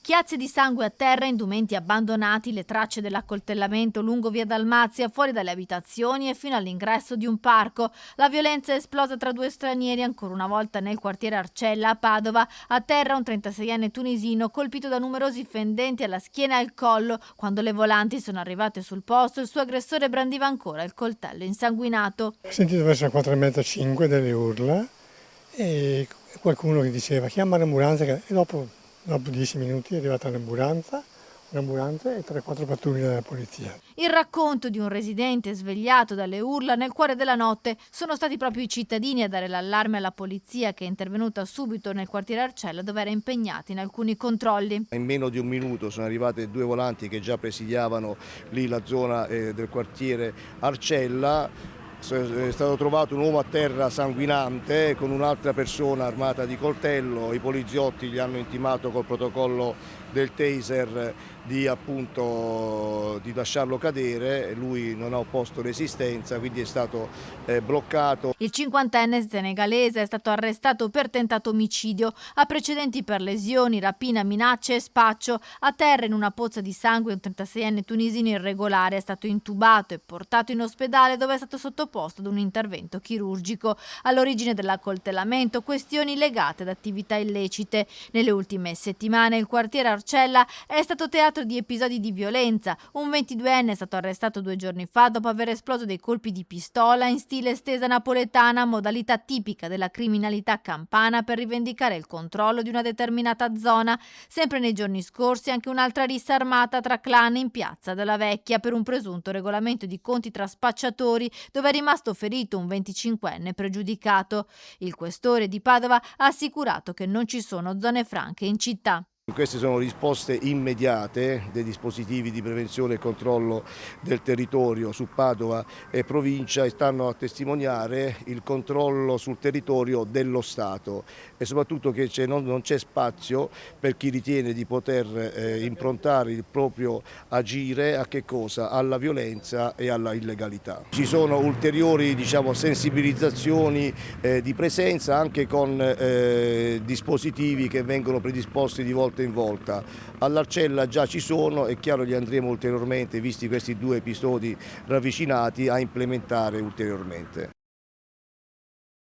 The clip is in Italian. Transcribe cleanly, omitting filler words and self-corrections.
Chiazze di sangue a terra, indumenti abbandonati, le tracce dell'accoltellamento lungo via Dalmazia, fuori dalle abitazioni e fino all'ingresso di un parco. La violenza è esplosa tra due stranieri, ancora una volta nel quartiere Arcella a Padova. A terra un 36enne tunisino colpito da numerosi fendenti alla schiena e al collo. Quando le volanti sono arrivate sul posto, il suo aggressore brandiva ancora il coltello insanguinato. Ho sentito verso le 4:30, 5 delle urla e qualcuno che diceva chiama l'ambulanza e dopo 10 minuti è arrivata un'ambulanza e 3-4 pattuglie della polizia. Il racconto di un residente svegliato dalle urla nel cuore della notte. Sono stati proprio i cittadini a dare l'allarme alla polizia, che è intervenuta subito nel quartiere Arcella, dove era impegnata in alcuni controlli. In meno di un minuto sono arrivate due volanti che già presidiavano lì la zona del quartiere Arcella. È stato trovato un uomo a terra sanguinante con un'altra persona armata di coltello. I poliziotti gli hanno intimato col protocollo del taser di lasciarlo cadere. Lui non ha opposto resistenza, quindi è stato bloccato. Il 50enne senegalese è stato arrestato per tentato omicidio. Ha precedenti per lesioni, rapina, minacce e spaccio. A terra in una pozza di sangue un 36enne tunisino irregolare è stato intubato e portato in ospedale, dove è stato sottoposto ad un intervento chirurgico. All'origine dell'accoltellamento questioni legate ad attività illecite. Nelle ultime settimane il quartiere Arcella è stato teatro di episodi di violenza. Un 22enne è stato arrestato 2 giorni fa dopo aver esploso dei colpi di pistola in stile stesa napoletana, modalità tipica della criminalità campana per rivendicare il controllo di una determinata zona. Sempre nei giorni scorsi anche un'altra rissa armata tra clan in piazza della Vecchia per un presunto regolamento di conti tra spacciatori, dove è rimasto ferito un 25enne pregiudicato. Il questore di Padova ha assicurato che non ci sono zone franche in città. Queste sono risposte immediate dei dispositivi di prevenzione e controllo del territorio su Padova e provincia, e stanno a testimoniare il controllo sul territorio dello Stato e soprattutto che non c'è spazio per chi ritiene di poter improntare il proprio agire a che cosa? Alla violenza e alla illegalità. Ci sono ulteriori sensibilizzazioni di presenza anche con dispositivi che vengono predisposti di volta in volta. All'Arcella già ci sono, è chiaro li andremo ulteriormente, visti questi 2 episodi ravvicinati, a implementare ulteriormente.